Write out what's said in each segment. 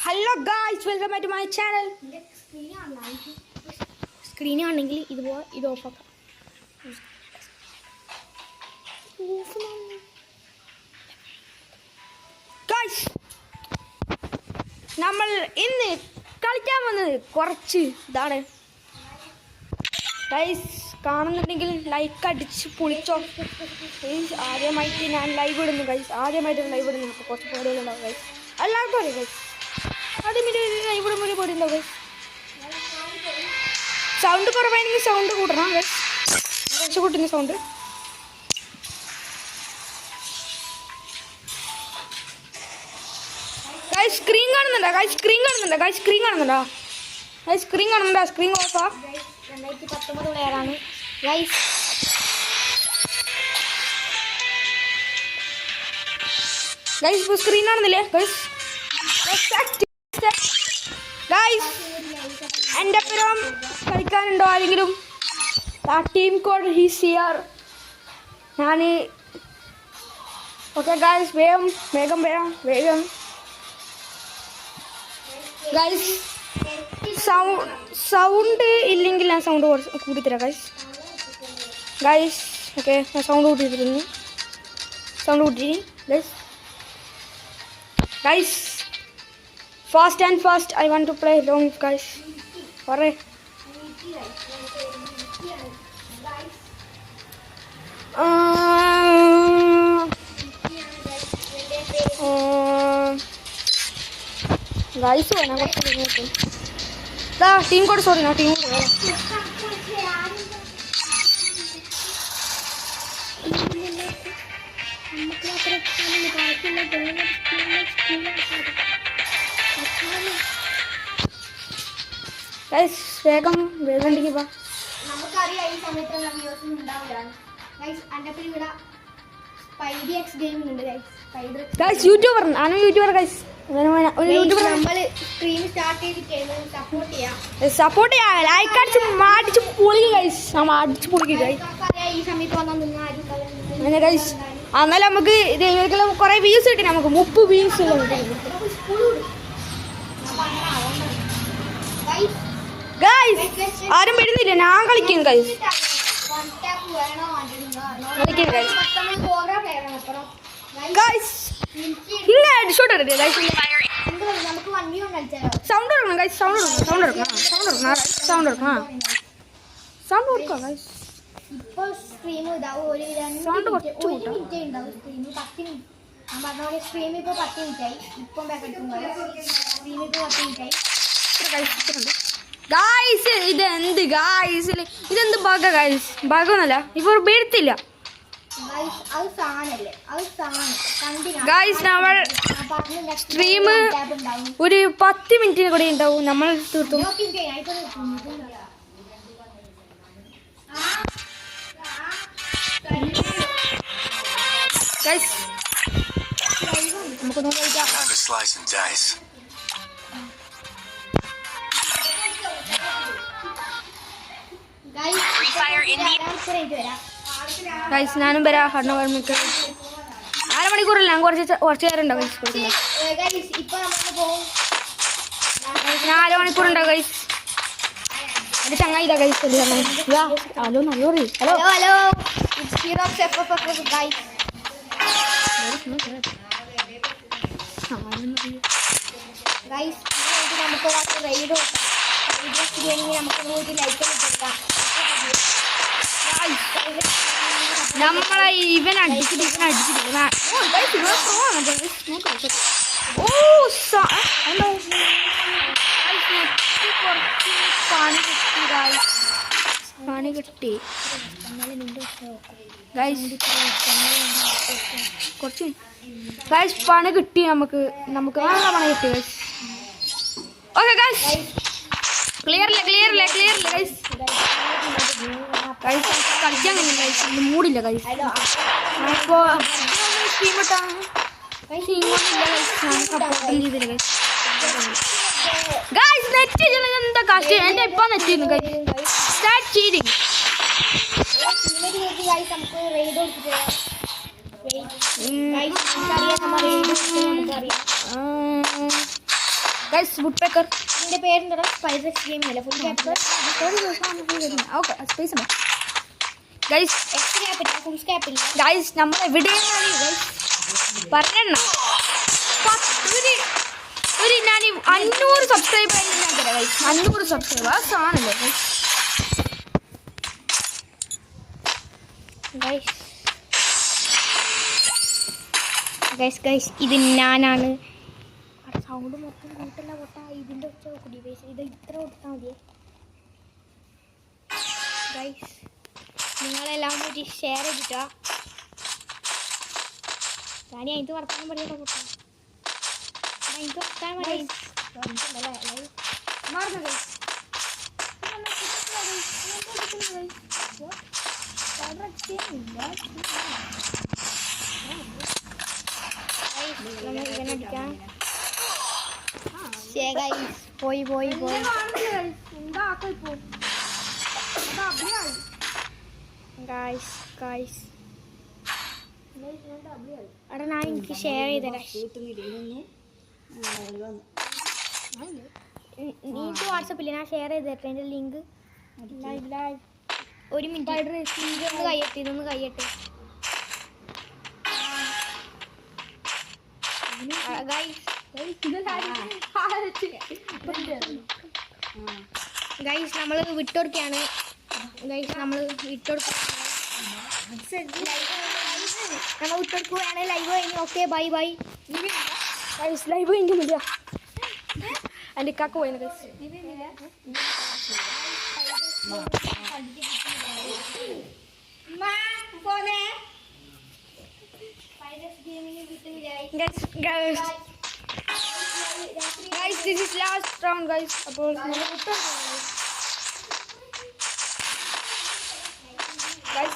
Hello guys, welcome back to my channel. Screen ആണെങ്കിൽ ഇതുപോലെ ഇത് ഓഫാക്കാം. ഗായ്സ്, നമ്മൾ ഇന്ന് കളിക്കാൻ വന്നത് കുറച്ച് ഇതാണ്. ഗായ്സ്, കാണുന്നുണ്ടെങ്കിൽ ലൈക്ക് അടിച്ച് പൊളിച്ചോ. ഗൈസ്, ആദ്യമായിട്ട് ഞാൻ ലൈവ് ഇടുന്നു. ഗൈസ്, ആദ്യമായിട്ട് ലൈവ് ഇടുന്നു. അപ്പോൾ കുറച്ച് പേടികളുണ്ടാവും. ഗൈസ്, എല്ലാവർക്കും അറിയാം. ഗൈസ്, ആദ്യമായിട്ട് ലൈവ് ഇടുമ്പോൾ പേടിയുണ്ടാവും. ഗൈസ്, സൗണ്ട് കുറവാണെങ്കിൽ സൗണ്ട് കൂട്ടണം. ഗൈസ്, കുറച്ച് കൂട്ടുന്ന സൗണ്ട്. ഗൈസ്, സ്ക്രീൻ കാണുന്നുണ്ടോ? ഗൈസ്, സ്ക്രീൻ കാണുന്നുണ്ടോ? ഗൈസ്, സ്ക്രീൻ കാണുന്നുണ്ടോ? ഗൈസ്, സ്ക്രീൻ കാണുന്നുണ്ടോ? സ്ക്രീൻ ഓഫാ. 2019 പ്ലെയറാണ് ഗൈസ്. ഗൈസ്, ഇപ്പോൾ സ്ക്രീൻ കാണുന്നില്ലേ? ഗൈസ്, ഗൈസ്, എൻ്റെ ഒപ്പം കളിക്കാനുണ്ടോ ആരെങ്കിലും? ആ ടീം കോഡ് ഹീസ് ഹിയർ. ഞാൻ ഓക്കെ ഗൈസ്, വേഗം വേഗം വേഗം വേഗം. ഗൈസ്, സൗണ്ട് ഇല്ലെങ്കിൽ ഞാൻ സൗണ്ട് കൂട്ടിത്തരാം. ഗൈസ് ഗൈസ് ഓക്കെ, ഞാൻ സൗണ്ട് കൂട്ടിയിരുന്നു. സൗണ്ട് കൂട്ടി. Guys guys, fast and fast I want to play long. Guys പറയേ. ഗൈസ് വേണം കുറച്ച്. Team code sorry team code. Guys, വേഗം വേഗം വാ. നമുക്കറിയാം ഈ സമയത്തുള്ള വ്യൂസ് ഉണ്ടാവില്ല. ഗൈസ്, യൂട്യൂബർ ആണ്. യൂട്യൂബർ ഗൈസ്, സപ്പോർട്ട് ചെയ്യാം. ലൈക്ക് അടിച്ച് മാടിച്ച് പൊളിക്കും ഗൈസ്. നമ്മൾ അടിച്ച് പൊളിക്കും ഗൈസ്. അങ്ങനെ ഗൈസ്, എന്നാലും നമുക്ക് കുറെ വ്യൂസ് കിട്ടി. നമുക്ക് 30 വ്യൂസ് ഗൈസ്. ആരും വരുന്നില്ല, ഞാൻ കളിക്കും ഗൈസ്. ഗൈസ്, ഇങ്ങനെ ഹെഡ്ഷോട്ട് എടുക്കുക ഗൈസ്. സൗണ്ട് കൊടുക്കണം ഗൈസ്. സൗണ്ട് കൊടുക്കണം. സൗണ്ട് കൊടുക്കണം. സൗണ്ട് കൊടുക്കണം. സൗണ്ട് കൊടുക്കണം. സൗണ്ട് കൊടുക്കാം ഗൈസ്. സൗണ്ട് കുറച്ച് കൂട്ടാം. ഗൈസ്, ഇതെന്ത് ഗൈസ്? ഇതെന്ത് ബഗ ഗൈസ്? ബഗൊന്നല്ല, ഇപ്പോൾ എടുത്തില്ല ഗൈസ്. നമ്മൾ സ്ട്രീം ഒരു 10 മിനിറ്റിന് കൂടെ ഉണ്ടാവും. നമ്മൾ തീർത്തു ഗൈസ്. നമുക്ക് നോക്കാം. ഗൈസ്, ഞാനും വരാം. അരമണിക്കൂറല്ല, ഞാൻ കുറച്ച് നേരം ഉണ്ടാവും ഗൈസ്. ഞാൻ അരമണിക്കൂറുണ്ടാവും ഗൈസ്. എൻ്റെ ചങ്ങായി ഇതാ guys. Hello hello hello hello നമ്മളെ ഇവൻ അടിച്ചിട്ട് പണി കിട്ടി ഗൈസ്. കുറച്ച് ഗൈസ് പണി കിട്ടി. നമുക്ക് നല്ല പണി കിട്ടി ഗൈസ്. ഓക്കെ ഗൈസ്, ക്ലിയറില്ല ഗൈസ്. ഗൈസ്, കളിക്കാൻ കഴിയും ഗൈസ്. മൂടില്ല ഗൈസ്. ഇപ്പോൾ സ്ട്രീം ഇട്ടാണ് ഗൈസ്. ഇങ്ങോട്ടില്ല ഗൈസ്. ഞാൻ സപ്പോർട്ട് ചെയ്തില്ല ഗൈസ്. ഗൈസ്, നെറ്റ് എന്താ കഷ്ടം? എൻ്റെ ഇപ്പം നെറ്റ് ചെയ്യുന്നു ഗൈസ്. സ്റ്റാർട്ട് ചെയ്തിങ്. റെയ്ഡ് കൊടുത്തിട്ട് നമുക്കറിയാം. ഗൈസ് വുഡ് പേക്കർ ഇതിന്റെ പേരെന്താ? സ്പൈസസ് ഗെയിം അല്ല, full capital. Okay space guys X capital, full capital. Guys നമ്മൾ എവിടെയാണ് പറഞ്ഞ ഒരു ഞാൻ 500 സബ്സ്ക്രൈബ് ആയിട്ട് ഗൈസ് 500 സബ്സ്ക്രൈബേഴ്സ് ആണല്ലോ ഗൈസ് ഇത് ഞാനാണ്. സൗണ്ട് മൊത്തം കൂട്ടല്ല പൊട്ടാ. ഇതിൻ്റെ ഒച്ച കൂടി ഗൈസ്, ഇത് ഇത്ര കൊടുത്താൽ മതിയേ ഗൈസ്. നിങ്ങളെല്ലാം കൂടി ഷെയർ ചെയ്തിട്ടാ. ഞാൻ അതിന് വർത്താനം പറയാൻ പൊട്ടാ. എനിക്ക് വർത്താനം പറയാം. പോയി അവിടെ ഞാൻ എനിക്ക് ഷെയർ ചെയ്തരാ. നീക്ക് വാട്സപ്പില്ല, ഞാൻ ഷെയർ ചെയ്തേട്ടെ എൻ്റെ ലിങ്ക്. ഒരു മിനിറ്റ് ഇതൊന്ന് കഴിയട്ടെ. ഗൈസ് നമ്മൾ വിട്ടുകൊടുക്കുകയാണ്. ലൈവ് കഴിഞ്ഞു. Okay bye. ഗൈസ് ലൈവ് കഴിഞ്ഞില്ല എൻ്റെ കാക്ക പോയത് Guys, this is last round, guys. അപ്പോൾ guys,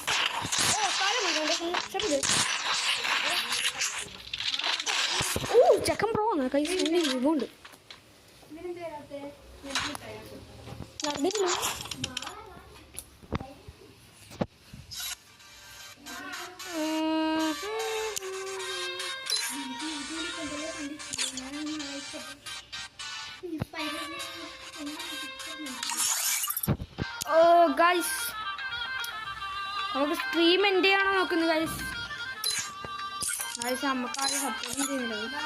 ചെക്കൻ പ്രോ ആണ് guys. ഇതുണ്ട് ഗൈസ് നമുക്ക് സ്ട്രീം എൻ്റെ ആണോ നോക്കുന്നത് ഗൈസ്. നമുക്ക് ആരും സപ്പോർട്ടും ചെയ്യുന്നില്ല.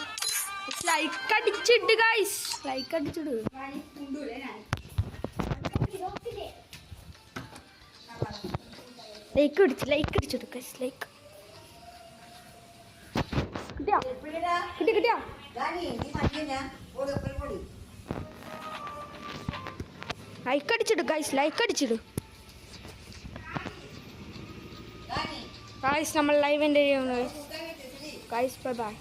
ലൈക്ക് അടിച്ചിട്ട് ഗൈസ്, ലൈക്ക് അടിച്ചിട്ട്. ലൈക്ക് അടിച്ചിട്ട് ഗൈസ്. ലൈക്ക് കിട്ടിയോ? ലൈക്ക് അടിച്ചിട്ട് ഗൈസ്, ലൈക്ക് അടിച്ചിട്ട് ഗൈസ്. നമ്മൾ ലൈവ് എൻ്റെ ഗൈസ്. ബൈ.